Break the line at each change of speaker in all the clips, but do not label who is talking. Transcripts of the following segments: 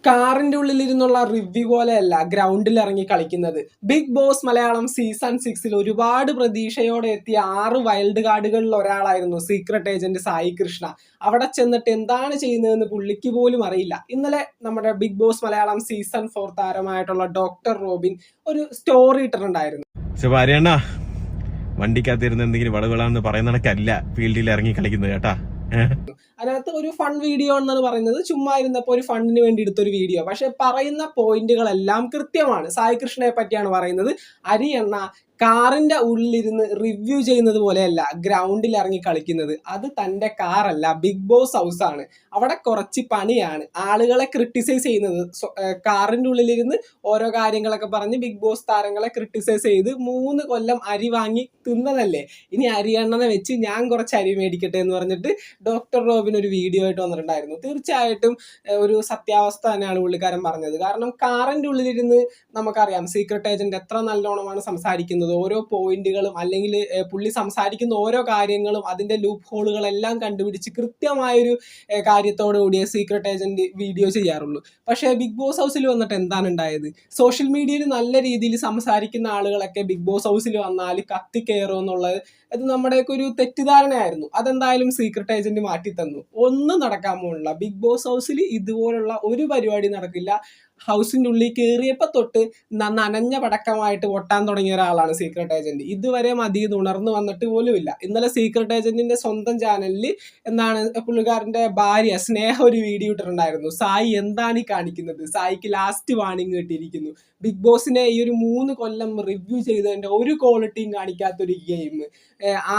കാറിന്റെ ഉള്ളിലിരുന്നുള്ള റിവ്യൂ പോലെയല്ല ഗ്രൗണ്ടിൽ ഇറങ്ങി കളിക്കുന്നത്. ബിഗ് ബോസ് മലയാളം സീസൺ 6 ഒരുപാട് പ്രതീക്ഷയോടെ എത്തിയ 6 വൈൽഡ് കാർഡുകളിൽ ഒരാളായിരുന്നു സീക്രട്ട് ഏജന്റ് സായി കൃഷ്ണ. അവിടെ ചെന്നിട്ട് എന്താണ് ചെയ്യുന്നതെന്ന് പുള്ളിക്ക് പോലും അറിയില്ല. ഇന്നലെ നമ്മുടെ ബിഗ് ബോസ് മലയാളം സീസൺ 4 താരമായിട്ടുള്ള ഡോക്ടർ റോബിൻ ഒരു സ്റ്റോറി ഇട്ടിട്ടുണ്ടായിരുന്നു.
വണ്ടിക്കകത്തിരുന്ന് എന്തെങ്കിലും വളവിളാന്ന് പറയുന്ന കണക്കല്ല ഫീൽഡിൽ ഇറങ്ങി കളിക്കുന്നത് കേട്ടാ.
അതിനകത്ത് ഒരു ഫൺ വീഡിയോ എന്നാണ് പറയുന്നത്. ചുമ്മാ ഇരുന്നപ്പോൾ ഒരു ഫണ്ടിന് വേണ്ടി എടുത്തൊരു വീഡിയോ. പക്ഷെ പറയുന്ന പോയിന്റുകളെല്ലാം കൃത്യമാണ്. സായി കൃഷ്ണയെ പറ്റിയാണ് പറയുന്നത്. അരി എണ്ണ കാറിന്റെ ഉള്ളിലിരുന്ന് റിവ്യൂ ചെയ്യുന്നത് പോലെയല്ല ഗ്രൗണ്ടിൽ ഇറങ്ങി കളിക്കുന്നത്. അത് തന്റെ കാറല്ല, ബിഗ് ബോസ് ഹൗസ് ആണ്. അവിടെ കുറച്ച് പണിയാണ്. ആളുകളെ ക്രിട്ടിസൈസ് ചെയ്യുന്നത്, കാറിന്റെ ഉള്ളിലിരുന്ന് ഓരോ കാര്യങ്ങളൊക്കെ പറഞ്ഞ് ബിഗ് ബോസ് താരങ്ങളെ ക്രിട്ടിസൈസ് ചെയ്ത് 3 കൊല്ലം അരി വാങ്ങി തിന്നതല്ലേ, ഇനി അരി എണ്ണനെ വെച്ച് ഞാൻ കുറച്ച് അരി മേടിക്കട്ടെ എന്ന് പറഞ്ഞിട്ട് ഡോക്ടർ റോബിൻ ഒരു വീഡിയോ ആയിട്ട് വന്നിട്ടുണ്ടായിരുന്നു. തീർച്ചയായിട്ടും ഒരു സത്യാവസ്ഥ തന്നെയാണ് പുള്ളിക്കാരൻ പറഞ്ഞത്. കാരണം കാറിന്റെ ഉള്ളിലിരുന്ന് നമുക്കറിയാം സീക്രട്ട് ഏജന്റ് എത്ര നല്ലോണമാണ് സംസാരിക്കുന്നത്. ഓരോ പോയിന്റുകളും അല്ലെങ്കിൽ പുള്ളി സംസാരിക്കുന്ന ഓരോ കാര്യങ്ങളും അതിന്റെ ലൂപ്പ് ഹോളുകളെല്ലാം കണ്ടുപിടിച്ച് കൃത്യമായൊരു കാര്യത്തോടു കൂടിയ സീക്രട്ട് ഏജന്റ് വീഡിയോ ചെയ്യാറുള്ളൂ. പക്ഷേ ബിഗ് ബോസ് ഹൗസിൽ വന്നിട്ട് എന്താണ് ഉണ്ടായത്? സോഷ്യൽ മീഡിയയിൽ നല്ല രീതിയിൽ സംസാരിക്കുന്ന ആളുകളൊക്കെ ബിഗ് ബോസ് ഹൗസിൽ വന്നാൽ കത്തിക്കയറും എന്നുള്ളത് അത് നമ്മുടെയൊക്കെ ഒരു തെറ്റിദ്ധാരണയായിരുന്നു. അതെന്തായാലും സീക്രട്ട് ഏജന്റ് മാറ്റി തന്നു. ഒന്നും നടക്കാൻ പോകുന്നില്ല. ബിഗ് ബോസ് ഹൗസിൽ ഇതുപോലുള്ള ഒരു പരിപാടി നടക്കില്ല. ഹൗസിന്റെ ഉള്ളിൽ കയറിയപ്പോ തൊട്ട് നനഞ്ഞ പടക്കമായിട്ട് പൊട്ടാൻ തുടങ്ങിയ ഒരാളാണ് സീക്രട്ട് ഏജന്റ്. ഇതുവരെ മതിയെന്ന് ഉണർന്നു വന്നിട്ട് പോലുമില്ല. ഇന്നലെ സീക്രട്ട് ഏജന്റിന്റെ സ്വന്തം ചാനലിൽ എന്താണ് പുള്ളിക്കാരന്റെ ഭാര്യ സ്നേഹ ഒരു വീഡിയോ ഇട്ടിട്ടുണ്ടായിരുന്നു. സായി എന്താണ് ഈ കാണിക്കുന്നത്, സായിക്ക് ലാസ്റ്റ് വാണിംഗ് കിട്ടിയിരിക്കുന്നു. ബിഗ് ബോസിനെ ഈ ഒരു 3 കൊല്ലം റിവ്യൂ ചെയ്തതിന്റെ ഒരു ക്വാളിറ്റിയും കാണിക്കാത്തൊരു ഗെയിം.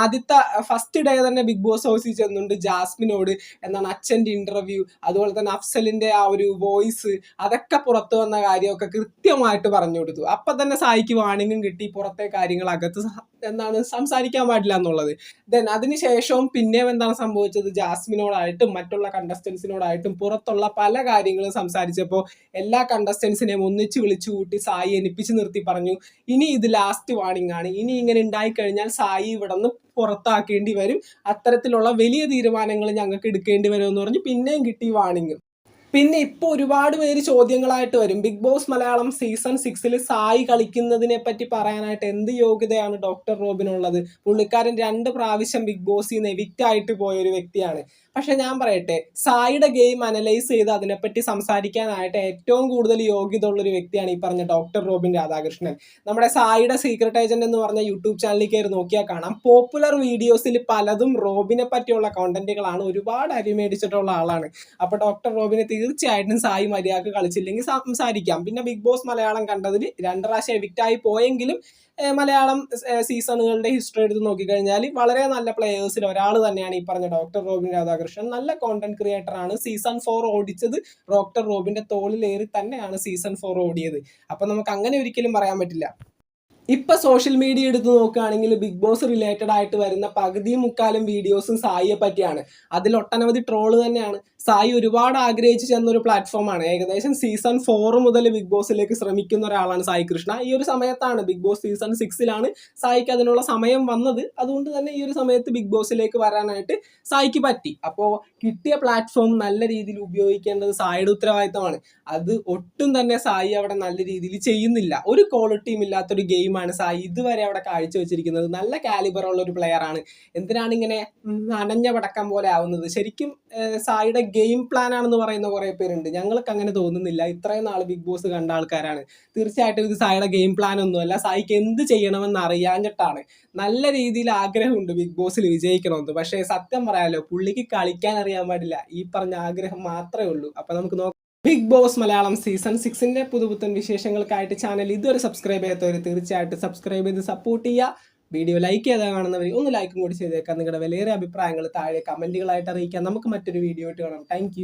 ആദ്യത്തെ ഫസ്റ്റ് ഡേ തന്നെ ബിഗ് ബോസ് ഹൗസിൽ ചെന്നുകൊണ്ട് ജാസ്മിനോട് എന്താണ് അച്ഛന്റെ ഇന്റർവ്യൂ, അതുപോലെ തന്നെ അഫ്സലിന്റെ ആ ഒരു വോയിസ്, അതൊക്കെ പുറത്തു വന്ന കാര്യമൊക്കെ കൃത്യമായിട്ട് പറഞ്ഞു കൊടുത്തു. അപ്പൊ തന്നെ സായിക്ക് വാണിംഗും കിട്ടി, പുറത്തെ കാര്യങ്ങൾ അകത്ത് എന്താണ് സംസാരിക്കാൻ പാടില്ല എന്നുള്ളത്. ദെൻ അതിനുശേഷവും പിന്നെയും എന്താണ് സംഭവിച്ചത്? ജാസ്മിനോടായിട്ടും മറ്റുള്ള കണ്ടസ്റ്റൻസിനോടായിട്ടും പുറത്തുള്ള പല കാര്യങ്ങളും സംസാരിച്ചപ്പോൾ എല്ലാ കണ്ടസ്റ്റൻസിനെയും ഒന്നിച്ച് വിളിച്ചു കൂട്ടി സായി എനിപ്പിച്ച് നിർത്തി പറഞ്ഞു, ഇനി ഇത് ലാസ്റ്റ് വാണിംഗ് ആണ്, ഇനി ഇങ്ങനെ ഉണ്ടായിക്കഴിഞ്ഞാൽ സായി ഇവിടെ നിന്ന് പുറത്താക്കേണ്ടി വരും, അത്തരത്തിലുള്ള വലിയ തീരുമാനങ്ങൾ ഞങ്ങൾക്ക് എടുക്കേണ്ടി വരും എന്ന് പറഞ്ഞ് പിന്നെയും കിട്ടി വാണിംഗ്. പിന്നെ ഇപ്പോൾ ഒരുപാട് പേര് ചോദ്യങ്ങളായിട്ട് വരും. Big Boss Malayalam season 6 Sai കളിക്കുന്നതിനെ പറ്റി പറയാനായിട്ട് എന്ത് യോഗ്യതയാണ് ഡോക്ടർ റോബിനുള്ളത്? പുള്ളിക്കാരൻ 2 പ്രാവശ്യം ബിഗ് ബോസിൽ നിന്ന് എവിക്റ്റ് ആയിട്ട് പോയൊരു വ്യക്തിയാണ്. പക്ഷെ ഞാൻ പറയട്ടെ, സായിയുടെ ഗെയിം അനലൈസ് ചെയ്ത് അതിനെപ്പറ്റി സംസാരിക്കാനായിട്ട് ഏറ്റവും കൂടുതൽ യോഗ്യത ഉള്ളൊരു വ്യക്തിയാണ് ഈ പറഞ്ഞ ഡോക്ടർ റോബിൻ രാധാകൃഷ്ണൻ. നമ്മുടെ സായിയുടെ സീക്രട്ട് ഏജന്റ് എന്ന് പറഞ്ഞ യൂട്യൂബ് ചാനലിൽ കയറി നോക്കിയാൽ കാണാം, പോപ്പുലർ വീഡിയോസിൽ പലതും റോബിനെ പറ്റിയുള്ള കോണ്ടന്റുകളാണ്. ഒരുപാട് അരി മേടിച്ചിട്ടുള്ള ആളാണ്. അപ്പൊ ഡോക്ടർ റോബിനെ തീർച്ചയായിട്ടും സായി മര്യാദക്ക് കളിച്ചില്ലെങ്കിൽ സംസാരിക്കാം. പിന്നെ ബിഗ് ബോസ് മലയാളം കണ്ടതിൽ 2 പ്രാവശ്യം എവിക്റ്റ് ആയി പോയെങ്കിലും മലയാളം സീസണുകളുടെ ഹിസ്റ്ററി എടുത്ത് നോക്കിക്കഴിഞ്ഞാൽ വളരെ നല്ല പ്ലേയേഴ്സിൽ ഒരാൾ തന്നെയാണ് ഈ പറഞ്ഞ ഡോക്ടർ റോബിൻ രാധാകൃഷ്ണൻ. നല്ല കോണ്ടന്റ് ക്രിയേറ്റർ ആണ്. സീസൺ 4 ഓടിച്ചത് ഡോക്ടർ റോബിന്റെ തോളിലേറി തന്നെയാണ് സീസൺ 4 ഓടിയത്. അപ്പൊ നമുക്ക് അങ്ങനെ ഒരിക്കലും പറയാൻ പറ്റില്ല. ഇപ്പൊ സോഷ്യൽ മീഡിയ എടുത്ത് നോക്കുകയാണെങ്കിൽ ബിഗ് ബോസ് റിലേറ്റഡ് ആയിട്ട് വരുന്ന പകുതിയും മുക്കാലും വീഡിയോസും സായിയെ പറ്റിയാണ്. അതിൽ ഒട്ടനവധി ട്രോള് തന്നെയാണ്. സായി ഒരുപാട് ആഗ്രഹിച്ച് ചെന്നൊരു പ്ലാറ്റ്ഫോമാണ്. ഏകദേശം സീസൺ 4 മുതൽ ബിഗ് ബോസിലേക്ക് ശ്രമിക്കുന്ന ഒരാളാണ് സായി കൃഷ്ണ. ഈ ഒരു സമയത്താണ് ബിഗ് ബോസ് സീസൺ 6 സായിക്ക് അതിനുള്ള സമയം വന്നത്. അതുകൊണ്ട് തന്നെ ഈ ഒരു സമയത്ത് ബിഗ് ബോസിലേക്ക് വരാനായിട്ട് സായിക്ക് പറ്റി. അപ്പോൾ കിട്ടിയ പ്ലാറ്റ്ഫോം നല്ല രീതിയിൽ ഉപയോഗിക്കേണ്ടത് സായിയുടെ ഉത്തരവാദിത്തമാണ്. അത് ഒട്ടും തന്നെ സായി അവിടെ നല്ല രീതിയിൽ ചെയ്യുന്നില്ല. ഒരു ക്വാളിറ്റിയും ഇല്ലാത്തൊരു ഗെയിമാണ് സായി ഇതുവരെ അവിടെ കാഴ്ചവെച്ചിരിക്കുന്നത്. നല്ല കാലിബർ ഉള്ള ഒരു പ്ലെയർ ആണ്. എന്തിനാണ് ഇങ്ങനെ നനഞ്ഞ പടക്കം പോലെ ആവുന്നത്? ശരിക്കും സായിയുടെ ഗെയിം പ്ലാൻ ആണെന്ന് പറയുന്ന കുറെ പേരുണ്ട്. ഞങ്ങൾക്ക് അങ്ങനെ തോന്നുന്നില്ല. ഇത്രയും നാൾ ബിഗ് ബോസ് കണ്ട ആൾക്കാരാണ്. തീർച്ചയായിട്ടും ഇത് സായിയുടെ ഗെയിം പ്ലാൻ ഒന്നുമല്ല. സായിക്ക് എന്ത് ചെയ്യണമെന്ന് അറിയാഞ്ഞിട്ടാണ്. നല്ല രീതിയിൽ ആഗ്രഹമുണ്ട് ബിഗ് ബോസിൽ വിജയിക്കണമെന്ന്. പക്ഷേ സത്യം പറയാലോ, പുള്ളിക്ക് കളിക്കാൻ അറിയാൻ പാടില്ല. ഈ പറഞ്ഞ ആഗ്രഹം മാത്രമേ ഉള്ളൂ. അപ്പൊ നമുക്ക് നോക്കാം. ബിഗ് ബോസ് മലയാളം സീസൺ 6 പുതുപുത്തൻ വിശേഷങ്ങൾക്കായിട്ട് ചാനൽ ഇതുവരെ സബ്സ്ക്രൈബ് ചെയ്യാത്തവർ തീർച്ചയായിട്ടും സബ്സ്ക്രൈബ് ചെയ്ത് സപ്പോർട്ട് ചെയ്യുക. വീഡിയോ ലൈക്ക് ചെയ്താൽ കാണുന്നവർ ഒന്ന് ലൈക്കും കൂടി ചെയ്തേക്കാം. നിങ്ങളുടെ വിലയേറിയ അഭിപ്രായങ്ങൾ താഴെ കമന്റുകളായിട്ട് അറിയിക്കാം. നമുക്ക് മറ്റൊരു വീഡിയോ ആയിട്ട് കാണാം. താങ്ക്